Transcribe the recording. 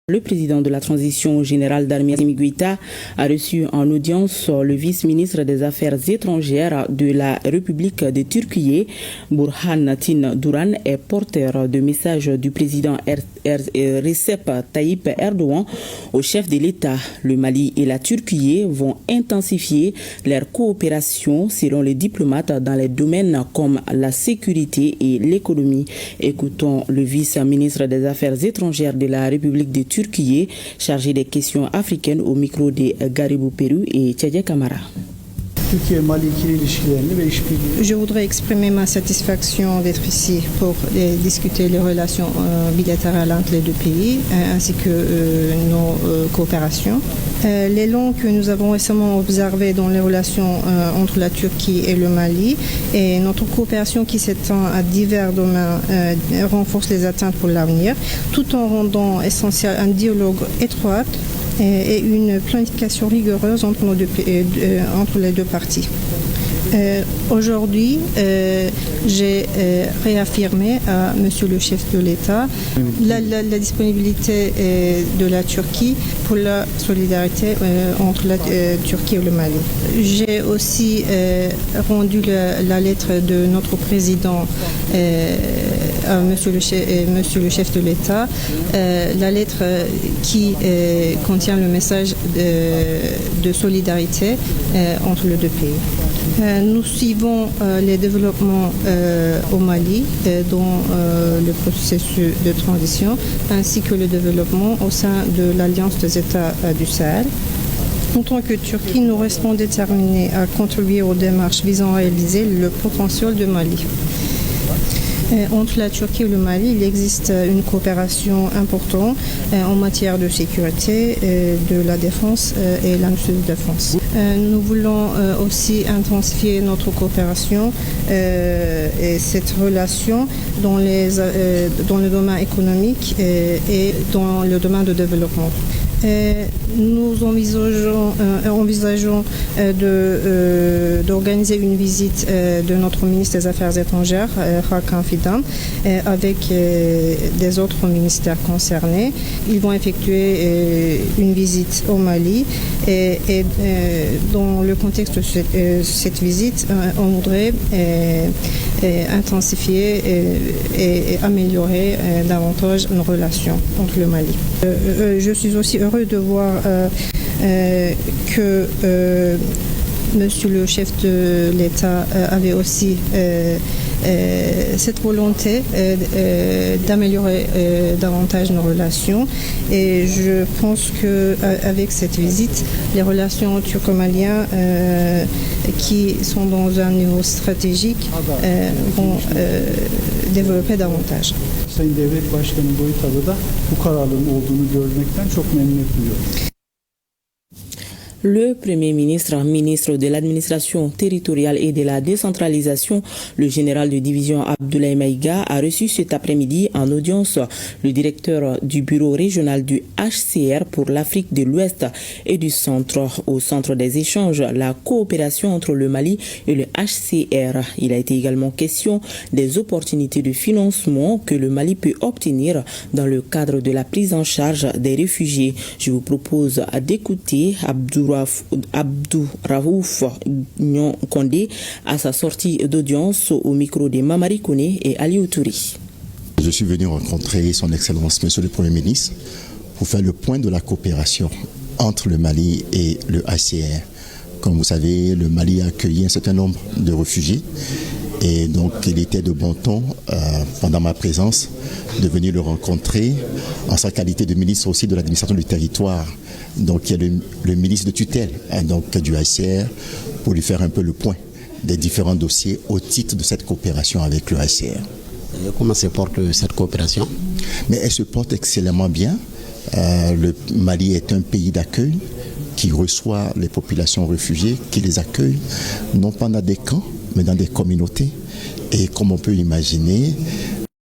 Le président de la transition générale d'Armée Assimi Goïta a reçu en audience le vice-ministre des Affaires étrangères de la République de Turquie. Burhan Duran est porteur de messages du président Recep Tayyip Erdogan au chef de l'État. Le Mali et la Turquie vont intensifier leur coopération selon les diplomates dans les domaines comme la sécurité et l'économie. Écoutons le vice-ministre des Affaires étrangères de la République de Turquie, chargé des questions africaines au micro de Garibou Peru et Tchadja Kamara. Je voudrais exprimer ma satisfaction d'être ici pour discuter les relations bilatérales entre les deux pays ainsi que nos coopérations. L'élan que nous avons récemment observé dans les relations entre la Turquie et le Mali et notre coopération qui s'étend à divers domaines renforce les attentes pour l'avenir, tout en rendant essentiel un dialogue étroit et une planification rigoureuse entre les deux parties. Aujourd'hui, j'ai réaffirmé à Monsieur le chef de l'État la disponibilité de la Turquie pour la solidarité entre la Turquie et le Mali. J'ai aussi rendu la lettre de notre président à Monsieur le chef de l'État, la lettre qui contient le message de solidarité entre les deux pays. Nous suivons les développements au Mali dans le processus de transition ainsi que le développement au sein de l'Alliance des États du Sahel. En tant que Turquie, nous restons déterminés à contribuer aux démarches visant à réaliser le potentiel du Mali. Entre la Turquie et le Mali, il existe une coopération importante en matière de sécurité, de la défense et l'industrie de défense. Nous voulons aussi intensifier notre coopération et cette relation dans le domaine économique et dans le domaine de développement. Nous envisageons d'organiser une visite de notre ministre des Affaires étrangères, Hakan Fidan, avec des autres ministères concernés. Ils vont effectuer une visite au Mali et dans le contexte de cette visite, on voudrait intensifier et améliorer davantage nos relations entre le Mali. Je suis aussi heureux de voir que Monsieur le chef de l'État avait aussi cette volonté d'améliorer davantage nos relations et je pense qu'avec cette visite, les relations turco-maliennes qui sont dans un niveau stratégique vont développer davantage. Sayın Devlet Başkanı Goïta'da da bu kararlılığın olduğunu görmekten çok memnuniyet duyuyorum. Le Premier ministre, ministre de l'administration territoriale et de la décentralisation, le général de division Abdoulaye Maïga, a reçu cet après-midi en audience le directeur du bureau régional du HCR pour l'Afrique de l'Ouest et du Centre. Au centre des échanges, la coopération entre le Mali et le HCR. Il a été également question des opportunités de financement que le Mali peut obtenir dans le cadre de la prise en charge des réfugiés. Je vous propose d'écouter Abdou Raouf Nyon Kondé à sa sortie d'audience au micro de Mamari Kone et Aliou Touri. Je suis venu rencontrer son Excellence Monsieur le Premier ministre pour faire le point de la coopération entre le Mali et le HCR. Comme vous savez, le Mali a accueilli un certain nombre de réfugiés et donc il était de bon ton pendant ma présence de venir le rencontrer en sa qualité de ministre aussi de l'administration du territoire. Donc il y a le ministre de tutelle donc, du HCR pour lui faire un peu le point des différents dossiers au titre de cette coopération avec le HCR. Et comment se porte cette coopération? Mais elle se porte excellemment bien. Le Mali est un pays d'accueil qui reçoit les populations réfugiées, qui les accueille non pas dans des camps, mais dans des communautés. Et comme on peut imaginer,